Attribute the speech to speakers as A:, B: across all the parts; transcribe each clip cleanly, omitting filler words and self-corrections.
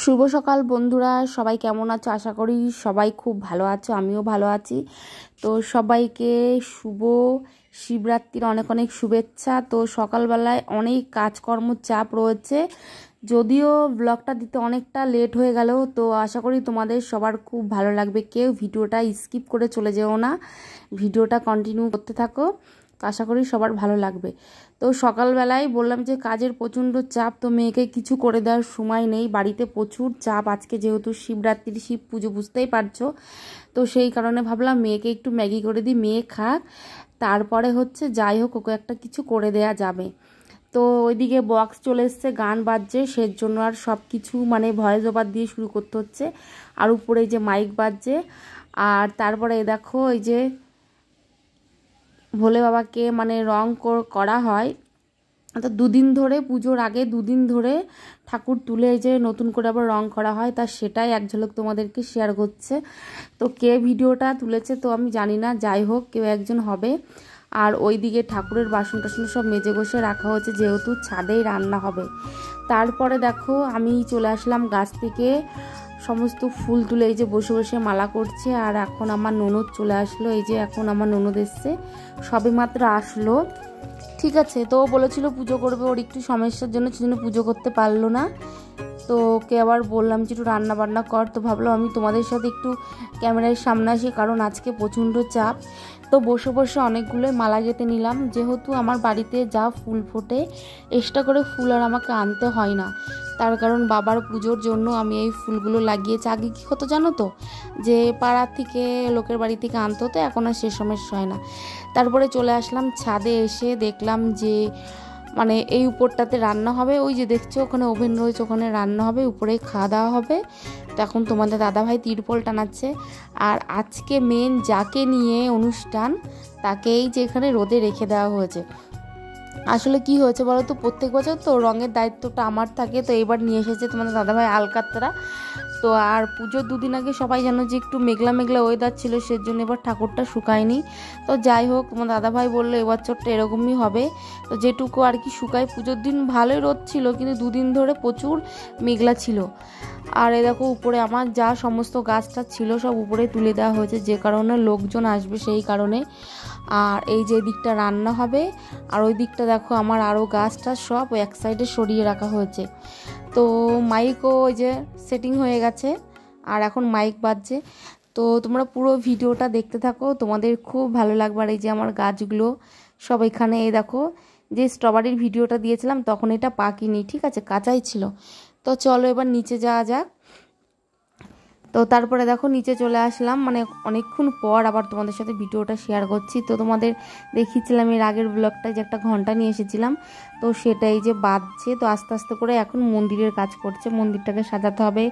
A: শুভ সকাল বন্ধুরা, সবাই কেমন আছো? আশা করি সবাই খুব ভালো আছো, আমিও ভালো আছি। তো সবাইকে শুভ শিবরাত্রির অনেক অনেক শুভেচ্ছা। তো সকালবেলায় অনেক কাজকর্ম চাপ রয়েছে, যদিও ব্লগটা দিতে অনেকটা লেট হয়ে গেল। তো আশা করি তোমাদের সবার খুব ভালো লাগবে, কেউ ভিডিওটা স্কিপ করে চলে যেও না, ভিডিওটা কন্টিনিউ করতে থাকো। তো আশা করি সবার ভালো লাগবে। তো সকালবেলায় বললাম যে কাজের প্রচণ্ড চাপ, তো মেয়েকে কিছু করে দেওয়ার সময় নেই, বাড়িতে প্রচুর চাপ। আজকে যেহেতু শিবরাত্রির শিব পুজো, বুঝতেই পারছো, তো সেই কারণে ভাবলাম মেয়েকে একটু ম্যাগি করে দিই, মেয়ে খাক, তারপরে হচ্ছে যাই হোক ওকে একটা কিছু করে দেয়া যাবে। তো ওইদিকে বক্স চলে এসছে, গান বাজছে, সের জন্য আর সব কিছু মানে ভয়েস ওভার দিয়ে শুরু করতে হচ্ছে। আর উপরে এই যে মাইক বাজছে, আর তারপরে দেখো এই যে ভোলে বাবাকে মানে রং করা হয়। তো দুদিন ধরে, পুজোর আগে দুদিন ধরে ঠাকুর তুলে এই যে নতুন করে আবার রং করা হয়, তা সেটাই এক ঝলক তোমাদেরকে শেয়ার করছে। তো কে ভিডিওটা তুলেছে তো আমি জানি না, যাই হোক কেউ একজন হবে। আর ওইদিকে ঠাকুরের বাসন টাসন সব মেজে বসে রাখা হয়েছে, যেহেতু ছাদেই রান্না হবে। তারপরে দেখো আমি চলে আসলাম গাছ থেকে সমস্ত ফুল তুলে এই যে বসে বসে মালা করছে। আর এখন আমার ননদ চলে আসলো, এই যে এখন আমার ননদ এসছে, সবে মাত্র আসলো। ঠিক আছে, তো ও বলেছিল পুজো করবে, ওর একটু সমস্যার জন্য সেজন্য পুজো করতে পারলো না। তো ওকে আবার বললাম যে একটু রান্না বান্না কর, তো ভাবলাম আমি তোমাদের সাথে একটু ক্যামেরার সামনে আসি, কারণ আজকে প্রচণ্ড চাপ। তো বসে বসে অনেকগুলো মালা গেঁথে নিলাম, যেহেতু আমার বাড়িতে যা ফুল ফোটে এক্সট্রা করে ফুল আর আমাকে আনতে হয় না, তার কারণ বাবার পুজোর জন্য আমি এই ফুলগুলো লাগিয়েছি। আগে কী হতো জানো তো, যে পাড়ার থেকে লোকের বাড়ি থেকে আনতে হতো, এখন আর সে সমস্যা হয় না। তারপরে চলে আসলাম ছাদে, এসে দেখলাম যে মানে এই উপরটাতে রান্না হবে, ওই যে দেখছো ওখানে ওভেন রয়েছে, ওখানে রান্না হবে, উপরে খাওয়া দাওয়া হবে। তো এখন তোমাদের দাদাভাই তিরপল টানাচ্ছে। আর আজকে মেন যাকে নিয়ে অনুষ্ঠান, তাকেই যে এখানে রোদে রেখে দেওয়া হয়েছে। আসলে কি হয়েছে বলো তো, প্রত্যেক বছর তো রঙের দায়িত্বটা আমার থাকে, তো এবার নিয়ে এসেছে তোমাদের দাদাভাই আলকাতরা। তো আর পুজোর দুদিন আগে সবাই জানো যে একটু মেঘলা মেঘলা ওয়েদার ছিল, সেজন্য এবার ঠাকুরটা শুকায়নি। তো যাই হোক তোমার দাদাভাই বললো এবছরটা এরকমই হবে। তো যেটুকু আর কি শুকায়, পুজোর দিন ভালোই রোদ ছিল, কিন্তু দুদিন ধরে প্রচুর মেঘলা ছিল। আর এ দেখো উপরে আমার যা সমস্ত গাছটা ছিল সব উপরে তুলে দেওয়া হয়েছে, যে কারণে লোকজন আসবে সেই কারণে। আর এই যে দিকটা রান্না হবে, আর ওই দিকটা দেখো আমার আরও গাছটা সব এক সাইডে সরিয়ে রাখা হয়েছে। তো মাইকও ওই যে সেটিং হয়ে গেছে, আর এখন মাইক বাজছে। তো তোমরা পুরো ভিডিওটা দেখতে থাকো, তোমাদের খুব ভালো লাগবে। আর এই যে আমার গাছগুলো সব এখানে, এই দেখো যে স্ট্রবেরির ভিডিওটা দিয়েছিলাম তখন এটা পাকিনি, ঠিক আছে, কাঁচাই ছিল। তো চলো এবার নিচে যাওয়া যাক। তো তারপরে দেখো নিচে চলে আসলাম, মানে অনেকক্ষণ পর আবার তোমাদের সাথে ভিডিওটা শেয়ার করছি। তো তোমাদের দেখিয়েছিলাম এর আগের ব্লগটায় যে একটা ঘন্টা নিয়ে এসেছিলাম, তো সেটাই যে বাজছে। তো আস্তে আস্তে করে এখন মন্দিরের কাজ করছে, মন্দিরটাকে সাজাতে হবে,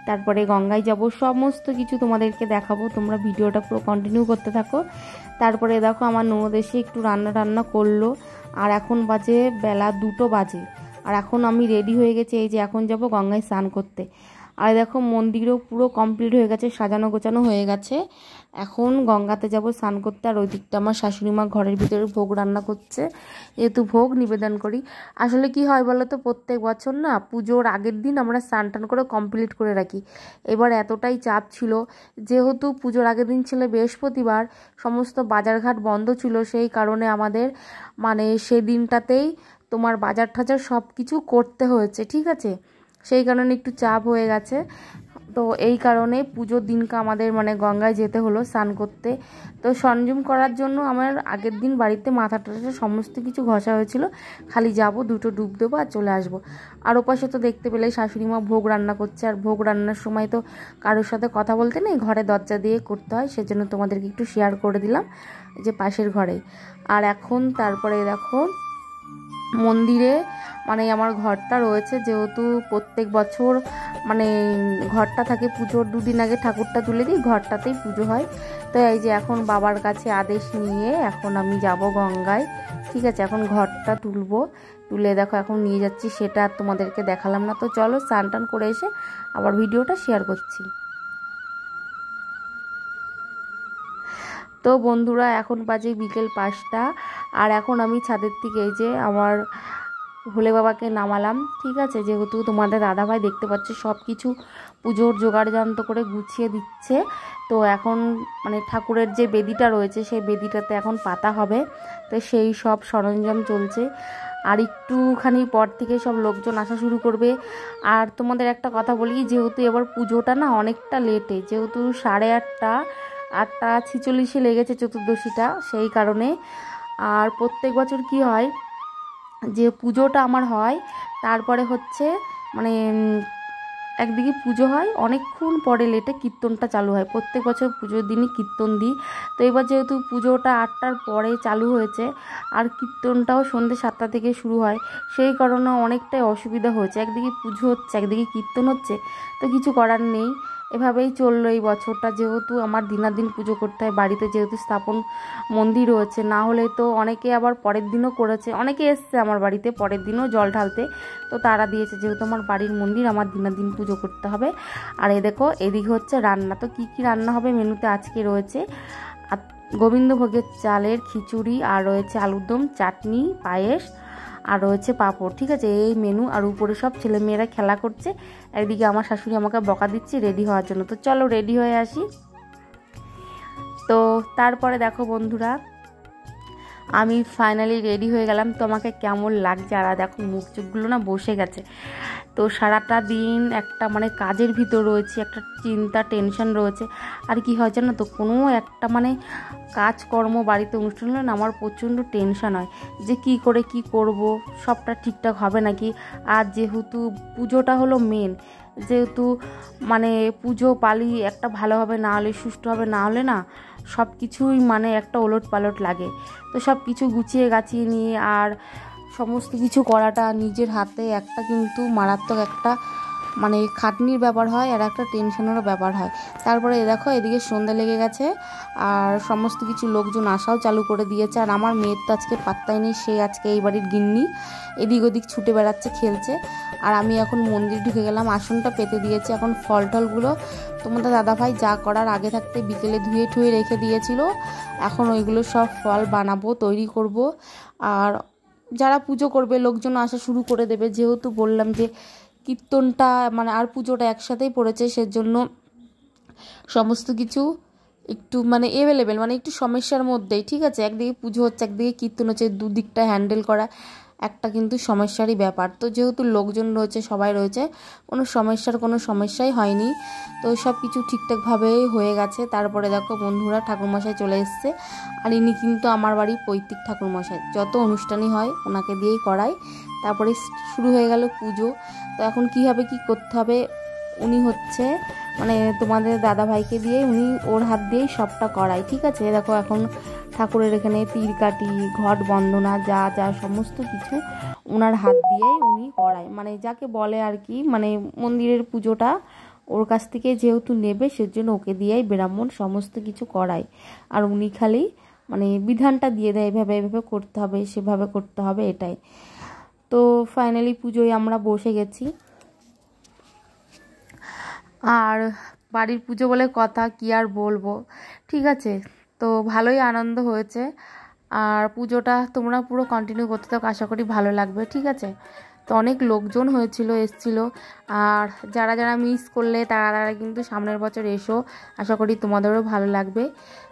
A: তারপরে গঙ্গায় যাব, সমস্ত কিছু তোমাদেরকে দেখাবো, তোমরা ভিডিওটা পুরো কন্টিনিউ করতে থাকো। তারপরে দেখো আমার ননদ এসে একটু রান্না করলো, আর এখন বাজে বেলা 2টো বাজে। আর এখন আমি রেডি হয়ে গেছি, এই যে এখন যাব গঙ্গায় স্নান করতে। আর দেখো মন্দিরও পুরো কমপ্লিট হয়ে গেছে, সাজানো গোছানো হয়ে গেছে, এখন গঙ্গাতে যাব স্নান করতে। আর ওই দিকটা আমার শাশুড়ি মা ঘরের ভিতরে ভোগ রান্না করছে, যেহেতু ভোগ নিবেদন করি। আসলে কি হয় বলো তো, প্রত্যেক বছর না পুজোর আগের দিন আমরা স্নান টান করে কমপ্লিট করে রাখি। এবার এতটাই চাপ ছিল, যেহেতু পুজোর আগের দিন ছিল বৃহস্পতিবার, সমস্ত বাজারঘাট বন্ধ ছিল, সেই কারণে আমাদের মানে সেই দিনটাতেই তোমার বাজার টাজার সব কিছু করতে হয়েছে, ঠিক আছে, সেই কারণে একটু চাপ হয়ে গেছে। তো এই কারণে পুজোর দিনকে আমাদের মানে গঙ্গায় যেতে হলো স্নান করতে। তো সরঞ্জাম করার জন্য আমার আগের দিন বাড়িতে মাথা টাথা সমস্ত কিছু ঘষা হয়েছিল, খালি যাব 2টো ডুব দেবো আর চলে আসবো। আর ওপাশে তো দেখতে পেলে শাশুড়ি মা ভোগ রান্না করছে, আর ভোগ রান্নার সময় তো কারোর সাথে কথা বলতে নেই, ঘরে দরজা দিয়ে করতে হয়, সেজন্য তোমাদেরকে একটু শেয়ার করে দিলাম যে পাশের ঘরে। আর এখন তারপরে দেখো মন্দিরে মানে আমার ঘরটা রয়েছে, যেহেতু প্রত্যেক বছর মানে ঘরটা থাকে, পুজোর 2দিন আগে ঠাকুরটা তুলে দিই, ঘরটাতেই পুজো হয়। তো এই যে এখন বাবার কাছে আদেশ নিয়ে এখন আমি যাব গঙ্গায়, ঠিক আছে, এখন ঘরটা তুলে দেখো এখন নিয়ে যাচ্ছি, সেটা আর তোমাদেরকে দেখালাম না। তো চলো স্নান টান করে এসে আবার ভিডিওটা শেয়ার করছি। তো বন্ধুরা এখন বাজে বিকেল 5টা, আর এখন আমি ছাদের থেকে এই যে আমার ভোলে বাবাকে নামালাম, ঠিক আছে। যেহেতু তোমাদের দাদাভাই দেখতে পাচ্ছ সব কিছু পুজোর জোগাড় যন্ত্র করে গুছিয়ে দিচ্ছে। তো এখন মানে ঠাকুরের যে বেদিটা রয়েছে সেই বেদিটাতে এখন পাতা হবে, তো সেই সব সরঞ্জাম চলছে। আর একটুখানি পর থেকে সব লোকজন আসা শুরু করবে। আর তোমাদের একটা কথা বলি, যেহেতু এবার পুজোটা না অনেকটা লেটে, যেহেতু 8:30 লেগেছে চতুর্দশীটা, সেই কারণে। আর প্রত্যেক বছর কি হয় যে পুজোটা আমার হয়, তারপরে হচ্ছে মানে একদিকে পুজো হয়, অনেকক্ষণ পরে লেটে কীর্তনটা চালু হয়। প্রত্যেক বছর পুজোর দিনই কীর্তন দিই। তো এবার যেহেতু পুজোটা 8টার পরে চালু হয়েছে আর কীর্তনটাও সন্ধ্যে 7টা থেকে শুরু হয়, সেই কারণে অনেকটাই অসুবিধা হয়েছে। একদিকে পুজো হচ্ছে, একদিকে কীর্তন হচ্ছে, তো কিছু করার নেই। এভাবেই চললো এই বছরটা। যেহেতু আমার দিনাদিন পুজো করতে হয় বাড়িতে, যেহেতু স্থাপন মন্দির রয়েছে, না হলে তো অনেকে আবার পরের দিনও করেছে, অনেকে এসছে আমার বাড়িতে পরের দিনও জল ঢালতে, তো তারা দিয়েছে। যেহেতু আমার বাড়ির মন্দির, আমার দিনাদিন পুজো করতে হবে। আর এই দেখো এদিকে হচ্ছে রান্না। তো কী রান্না হবে মেনুতে আজকে রয়েছে গোবিন্দভোগের চালের খিচুড়ি, আর রয়েছে আলুর দম, চাটনি, পায়েস, আর রয়েছে পাঁপড়, ঠিক আছে। এই মেনু। আর উপরে সব ছেলেমেয়েরা খেলা করছে, একদিকে আমার শাশুড়ি আমাকে বকা দিচ্ছে রেডি হওয়ার জন্য। তো চলো রেডি হয়ে আসি। তো তারপরে দেখো বন্ধুরা, আমি ফাইনালি রেডি হয়ে গেলাম। তো আমাকে কেমন লাগছে, আর দেখো মুখ চোখগুলো না বসে গেছে। তো সারাটা দিন একটা মানে কাজের ভিতর রয়েছে, একটা চিন্তা টেনশন রয়েছে। আর কি হয় জানো তো, কোনো একটা মানে কাজকর্ম বাড়িতে অনুষ্ঠান হলে না আমার প্রচণ্ড টেনশন হয় যে কি করে কি করব, সবটা ঠিকঠাক হবে নাকি। আর যেহেতু পুজোটা হলো মেন, যেহেতু মানে পুজো পালি একটা ভালোভাবে না হলে, সুষ্ঠুভাবে না হলে না সব কিছুই মানে একটা ওলট পালট লাগে। তো সব কিছু গুছিয়ে গাছিয়ে নিয়ে আর সমস্ত কিছু করাটা নিজের হাতে একটা কিন্তু মারাত্মক একটা মানে খাটনির ব্যাপার হয়, আর একটা টেনশনেরও ব্যাপার হয়। তারপরে দেখো এদিকে সন্ধ্যা লেগে গেছে, আর সমস্ত কিছু লোকজন আসাও চালু করে দিয়েছে। আর আমার মেয়ের তো আজকে পাত্তাই নেই, সে আজকে এই বাড়ির গিন্নি, এদিক ওদিক ছুটে বেড়াচ্ছে, খেলছে। আর আমি এখন মন্দির ঢুকে গেলাম, আসনটা পেতে দিয়েছে। এখন ফল টলগুলো তোমাদের দাদাভাই যা করার আগে থাকতে বিকেলে ধুয়ে ঠুয়ে রেখে দিয়েছিল, এখন ওইগুলো সব ফল বানাবো, তৈরি করব। আর যারা পুজো করবে লোকজন আসা শুরু করে দেবে, যেহেতু বললাম যে কীর্তনটা মানে আর পুজোটা একসাথেই পড়েছে, সেজন্য সমস্ত কিছু একটু মানে অ্যাভেলেবেল, মানে একটু সমস্যার মধ্যেই, ঠিক আছে। একদিকে পুজো হচ্ছে, একদিকে কীর্তন হচ্ছে, দুদিকটা হ্যান্ডেল করা একটা কিন্তু সমস্যারই ব্যাপার। তো যেহেতু লোকজন রয়েছে, সবাই রয়েছে, কোনো সমস্যাই হয়নি। তো সব কিছু ঠিকঠাকভাবেই হয়ে গেছে। তারপরে দেখো বন্ধুরা, ঠাকুরমশাই চলে এসছে। আর ইনি কিন্তু আমার বাড়ির পৈতৃক ঠাকুরমশাই, যত অনুষ্ঠানই হয় ওনাকে দিয়েই করাই। তারপরে শুরু হয়ে গেল পুজো। তো এখন কীভাবে কি করতে হবে, উনি হচ্ছে মানে তোমাদের দাদাভাইকে দিয়ে উনি ওর হাত দিয়েই সবটা করায়, ঠিক আছে। দেখো এখন ঠাকুরের এখানে তীর কাটি, ঘট বন্দনা, যা যা সমস্ত কিছু ওনার হাত দিয়েই উনি করায়, মানে যাকে বলে আর কি, মানে মন্দিরের পুজোটা ওর কাছ থেকে যেহেতু নেবে, সেজন্য ওকে দিয়েই ব্রাহ্মণ সমস্ত কিছু করায়। আর উনি খালি মানে বিধানটা দিয়ে দেয়, এভাবে এভাবে করতে হবে, সেভাবে করতে হবে, এটাই। তো ফাইনালি পুজোয় আমরা বসে গেছি। আর বাড়ির পুজো বলে কথা, কি আর বলবো, ঠিক আছে। তো ভালোই আনন্দ হয়েছে। আর পুজোটা তোমরা পুরো কন্টিনিউ করতে থাকো, আশা করি ভালো লাগবে, ঠিক আছে। তো অনেক লোকজন এসেছিলো। আর যারা যারা মিস করলে তারা কিন্তু সামনের বছর এসো, আশা করি তোমাদেরও ভালো লাগবে।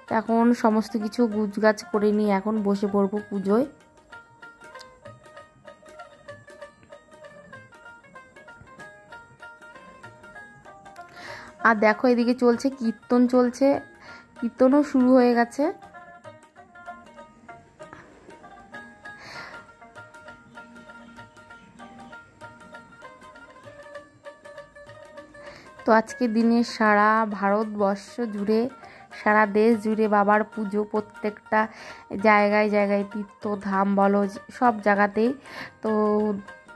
A: তো এখন সমস্ত কিছু গুছগাছ করে নিয়ে এখন বসে পড়বো পুজোয়। আর দেখো এদিকে চলছে কীর্তন, কীর্তনও শুরু হয়ে গেছে। তো আজকে দিনে সারা ভারতবর্ষ জুড়ে, সারা দেশ জুড়ে বাবার পুজো, প্রত্যেকটা জায়গায় জায়গায় তীর্থধাম বলো সব জায়গাতেই। তো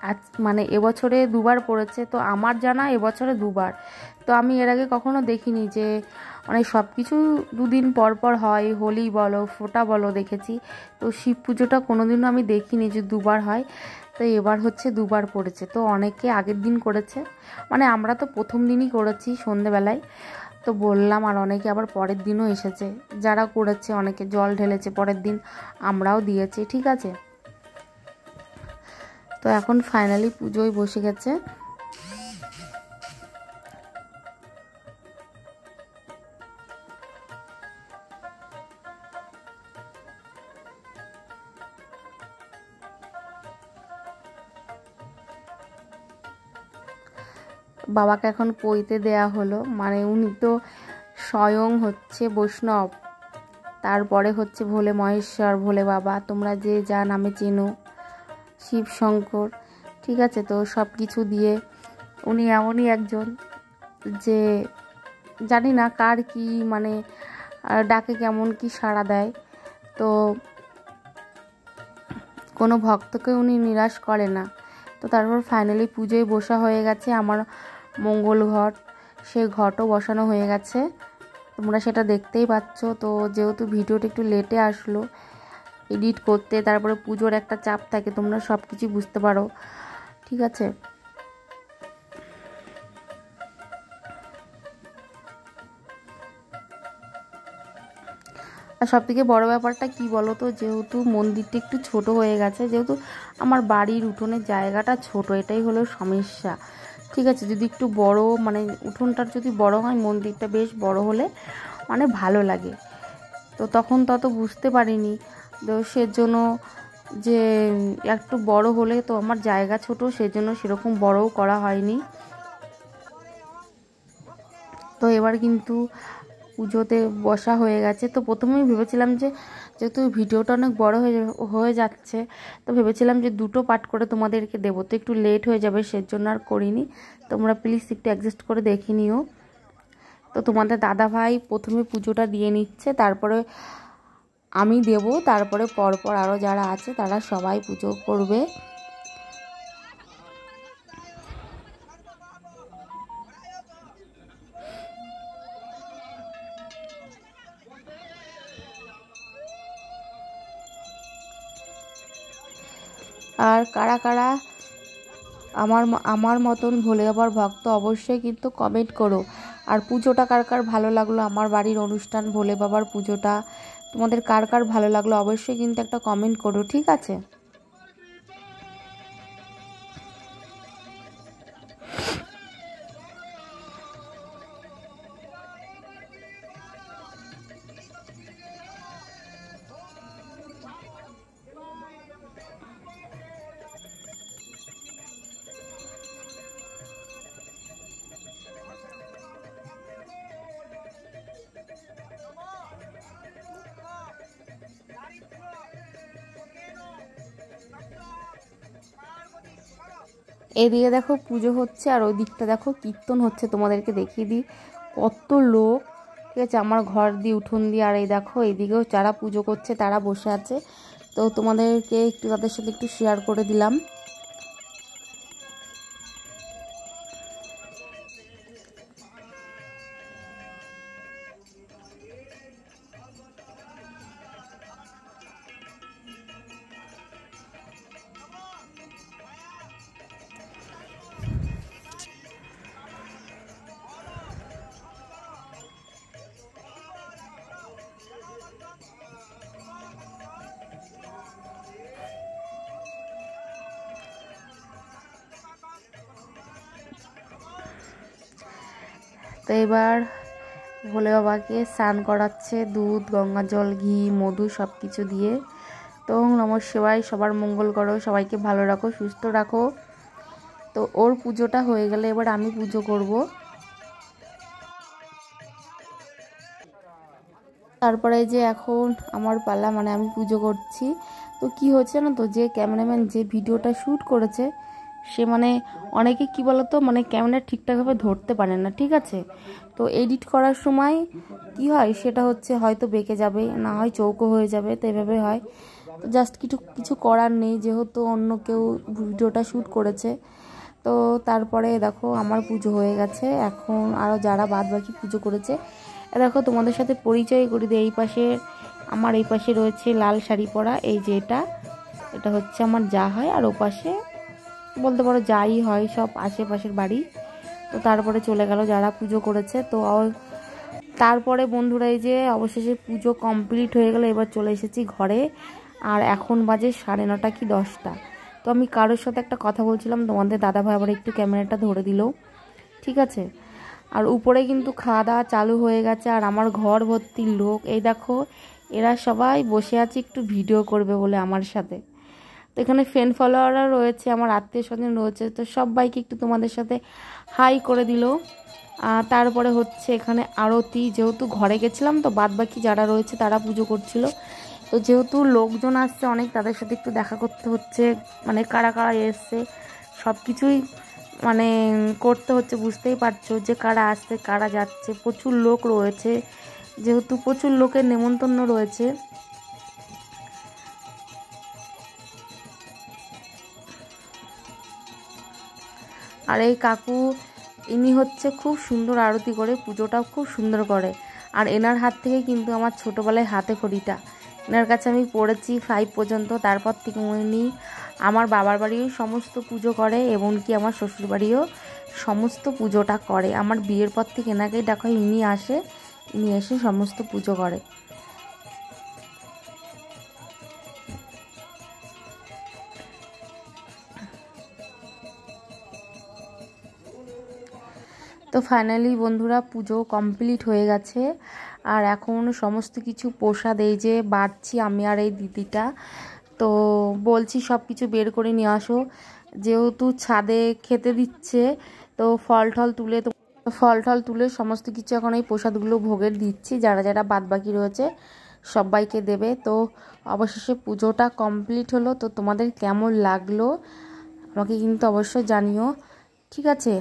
A: আজ মানে এবছরে 2বার পড়েছে, তো আমার জানা এবছরে 2বার। তো আমি এর আগে কখনো দেখিনি যে মানে সব কিছু 2 দিন পর পর হয়, হোলি বলো, ফোঁটা বলো দেখেছি। তো শিব পুজোটা কোনোদিনও আমি দেখিনি যে 2বার হয়। তো এবার হচ্ছে 2বার পড়েছে। তো অনেকে আগের দিন করেছে, মানে আমরা তো প্রথম দিনই করেছি সন্ধেবেলায়। তো বললাম, আর অনেকে আবার পরের দিনও এসেছে, যারা করেছে অনেকে জল ঢেলেছে পরের দিন, আমরাও দিয়েছি, ঠিক আছে। তো এখন ফাইনালি পুজোয় বসে গেছে। বাবাকে এখন পইতে দেয়া হলো, মানে উনি তো স্বয়ং হচ্ছে বৈষ্ণব, তারপরে হচ্ছে ভোলে মহেশ্বর, ভোলে বাবা, তোমরা যে যা নামে চেনো, শিব শঙ্কর, ঠিক আছে। তো সব কিছু দিয়ে উনি এমনই একজন যে জানি না কার কি মানে ডাকে কেমন কি সাড়া দেয়। তো কোনো ভক্তকে উনি নিরাশ করে না। তো তারপর ফাইনালি পুজোয় বসা হয়ে গেছে। আমার মঙ্গল ঘট, সেই ঘটও বসানো হয়ে গেছে, তোমরা সেটা দেখতেই পাচ্ছ। তো যেহেতু ভিডিওটা একটু লেটে আসলো এডিট করতে, তারপরে পুজোর একটা চাপ থাকে, তোমরা সব কিছু বুঝতে পারো, ঠিক আছে। আর সবথেকে বড় ব্যাপারটা কি বলো তো, যেহেতু মন্দিরটা একটু ছোট হয়ে গেছে, যেহেতু আমার বাড়ির উঠোনের জায়গাটা ছোট, এটাই হলো সমস্যা, ঠিক আছে। যদি একটু বড় মানে উঠোনটার যদি বড় হয়, মন্দিরটা বেশ বড় হলে মানে ভালো লাগে। তো তখন তত বুঝতে পারিনি, তো সেজন্য যে একটু বড় হলে, তো আমার জায়গা ছোট, সেজন্য সেরকম বড়ও করা হয়নি। তো এবার কিন্তু পুজোতে বসা হয়ে গেছে। তো প্রথমেই ভেবেছিলাম যে যেহেতু ভিডিওটা অনেক বড় হয়ে যাচ্ছে, তো ভেবেছিলাম যে দুটো পার্ট করে তোমাদেরকে দেবো, তো একটু লেট হয়ে যাবে, সেজন্য আর করিনি। তোমরা প্লিজ একটু অ্যাডজাস্ট করে দেখে নিও। তো তোমাদের দাদা ভাই প্রথমে পুজোটা দিয়ে নিচ্ছে, তারপরে আমি দেব, তারপরে পরপর আরও যারা আছে তারা সবাই পুজো করবে। আর কারা কারা আমার মতন ভোলে বাবার ভক্ত অবশ্যই কিন্তু কমেন্ট করো। আর পুজোটা কার কার ভালো লাগলো, আমার বাড়ির অনুষ্ঠান ভোলে বাবার পুজোটা তোমাদের কার কার ভালো লাগলো অবশ্যই কিন্তু একটা কমেন্ট করো, ঠিক আছে। এদিকে দেখো পুজো হচ্ছে, আর ওই দিকটা দেখো কীর্তন হচ্ছে, তোমাদেরকে দেখিয়ে দিই কত লোক, ঠিক আছে। আমার ঘর দিয়ে উঠোন দিয়ে, আর এই দেখো এইদিকেও যারা পুজো করছে তারা বসে আছে। তো তোমাদেরকে একটু তাদের সাথে একটু শেয়ার করে দিলাম। তো এবার ভোলে বাবাকে স্নান করাচ্ছে, দুধ, গঙ্গা জল, ঘি, মধু সব কিছু দিয়ে। তো নমঃ শিবায়, সবার মঙ্গল করো, সবাইকে ভালো রাখো, সুস্থ রাখো। তো ওর পুজোটা হয়ে গেলে এবার আমি পুজো করব। তারপরে যে এখন আমার পালা, মানে আমি পুজো করছি। তো কি হচ্ছে না, তো যে ক্যামেরাম্যান যে ভিডিওটা শ্যুট করেছে সে মানে অনেকে কি বলতো, মানে ক্যামেরা ঠিকঠাকভাবে ধরতে পারে না, ঠিক আছে। তো এডিট করার সময় কি হয় সেটা হচ্ছে হয়তো বেঁকে যাবে, না হয় চৌকো হয়ে যাবে, তো এভাবে হয়। তো জাস্ট কিছু করার নেই, যেহেতু অন্য কেউ ভিডিওটা শ্যুট করেছে। তো তারপরে দেখো আমার পুজো হয়ে গেছে, এখন আরও যারা বাদ বাকি পুজো করেছে দেখো তোমাদের সাথে পরিচয় করে দিই। এই পাশে আমার এই পাশে রয়েছে লাল শাড়ি পরা, এই যে এটা হচ্ছে আমার যা হয়, আর ও পাশে বলতে পারো যাই হয় সব আশেপাশের বাড়ি। তো তারপরে চলে গেল যারা পুজো করেছে। তো তারপরে বন্ধুরা এই যে অবশেষে পুজো কমপ্লিট হয়ে গেল, এবার চলে এসেছি ঘরে। আর এখন বাজে 9:30 কি 10টা। তো তো আমি কারোর সাথে একটা কথা বলছিলাম, তোমাদের দাদাভাই আবার একটু ক্যামেরাটা ধরে দিল, ঠিক আছে। আর উপরে কিন্তু খাওয়া দাওয়া চালু হয়ে গেছে, আর আমার ঘর ভর্তি লোক। এই দেখো এরা সবাই বসে আছে একটু ভিডিও করবে বলে আমার সাথে। তো এখানে ফ্রেন্ড ফলোয়াররা রয়েছে, আমার আত্মীয় স্বজন রয়েছে, তো সবাইকে একটু তোমাদের সাথে হাই করে দিল। তারপরে হচ্ছে এখানে আরতি, যেহেতু ঘরে গেছিলাম তো বাদ বাকি যারা রয়েছে তারা পুজো করছিল, তো যেহেতু লোকজন আসছে অনেক, তাদের সাথে একটু দেখা করতে হচ্ছে, মানে কারা কারা এসছে সব কিছুই মানে করতে হচ্ছে। বুঝতেই পারছো যে কারা আসছে কারা যাচ্ছে, প্রচুর লোক রয়েছে, যেহেতু প্রচুর লোকের নেমন্তন্ন রয়েছে। আর এই কাকু ইনি হচ্ছে খুব সুন্দর আরতি করে, পুজোটাও খুব সুন্দর করে। আর এনার হাত থেকে কিন্তু আমার ছোটোবেলায় হাতে খড়িটা, এনার কাছে আমি পড়েছি 5 পর্যন্ত। তারপর থেকে উনি আমার বাবার বাড়িও সমস্ত পুজো করে, এবং কি আমার শ্বশুর বাড়িও সমস্ত পুজোটা করে। আমার বিয়ের পর থেকে এনাকেই দেখো, ইনি এসে সমস্ত পুজো করে। তো ফাইনালি বন্ধুরা পুজো কমপ্লিট হয়ে গেছে, আর এখন সমস্ত কিছু প্রসাদ এই যে বাড়ছি আমি আর এই দিদিটা। তো বলছি সব কিছু বের করে নিয়ে আসো, যেহেতু ছাদে খেতে দিচ্ছে, তো ফল টল তুলে সমস্ত কিছু এখন এই প্রসাদগুলো ভোগের দিচ্ছি, যারা যারা বাদ বাকি রয়েছে সবাইকে দেবে। তো অবশেষে পুজোটা কমপ্লিট হলো। তো তোমাদের কেমন লাগলো আমাকে কিন্তু অবশ্যই জানিও, ঠিক আছে।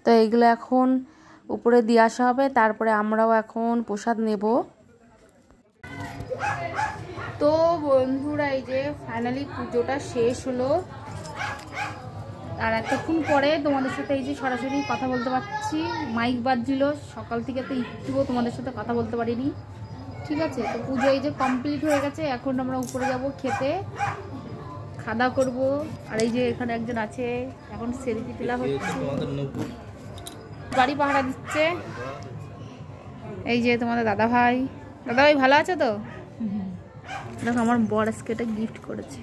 A: তো এইগুলো এখন উপরে দিয়ে আসা হবে, তারপরে আমরাও এখন প্রসাদ নেব। তো বন্ধুরা এই যে ফাইনালি পুজোটা শেষ হলো, আর এতক্ষণ পরে তোমাদের সাথে এই যে সরাসরি কথা বলতে পারছি। মাইক বাজছিল সকাল থেকে, তো একটুও তোমাদের সাথে কথা বলতে পারিনি, ঠিক আছে। তো পুজো এই যে কমপ্লিট হয়ে গেছে, এখন আমরা উপরে যাব খেতে, খাওয়া করব। আর এই যে এখানে একজন আছে, এখন সেলফি তোলা হচ্ছে, বাড়ি পাহারা দিচ্ছে। এই যে তোমাদের দাদাভাই ভালো আছে তো? দেখো আমার বর আজকে এটা গিফট করেছে।